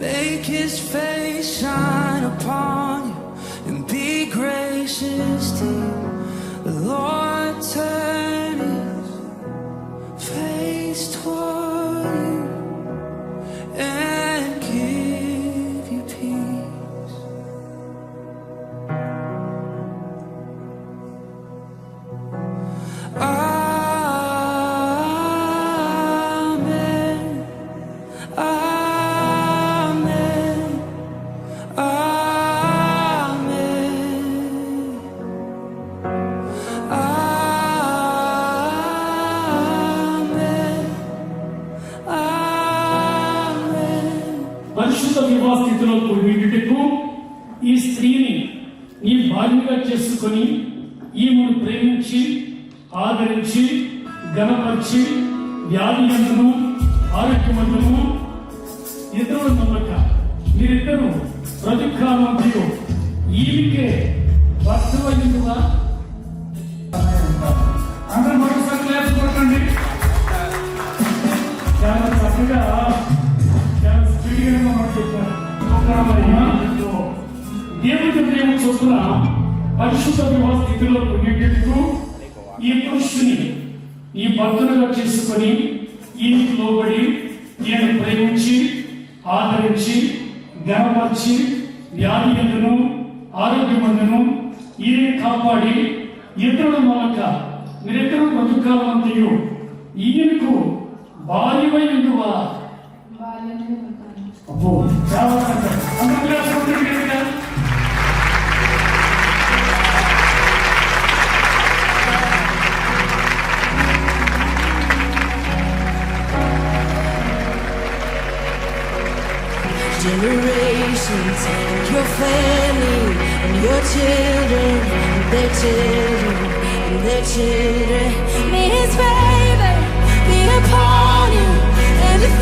Make his face shine upon you and be gracious to you. The Lord turn his face toward you and give you peace. Amen. Amen. పరిశుద్ధ వివాహ స్థితిలో కూడినట్టుకు ఈ స్త్రీని నీ భార్యగా చేసుకొని ఈమెను ప్రేమించి ఆదరించి ఘనపరిచి వ్యాధి యందును ఆరోగ్యమందును ఇతరుల నమ్మక మీరిద్దరూ ప్రతికాలంలో ఈమెకే భర్తవైందిగా అందరూ మరోసారి క్లాస్ కొట్టండి. చాలా చక్కగా దేవుడి ప్రేమ చొప్పున పరిశుద్ధ వివాహ స్థితిలో కొన్నింటికు ఈ పురుషుని ఈ భర్తలుగా చేసుకొని ఈయనకు లోబడి ఈయన ప్రేమించి ఆదరించి ఘనపరిచి వ్యాధి యందును ఆరోగ్యమందును ఈయన కాపాడి ఇతరుల మూలక మీరిద్దరూ బ్రతుకాలంతయు ఈయనకు భార్యవై ఉండువా. అబ్బో చాలా generations and your family and your children and their children and their children. May his favor be upon you and his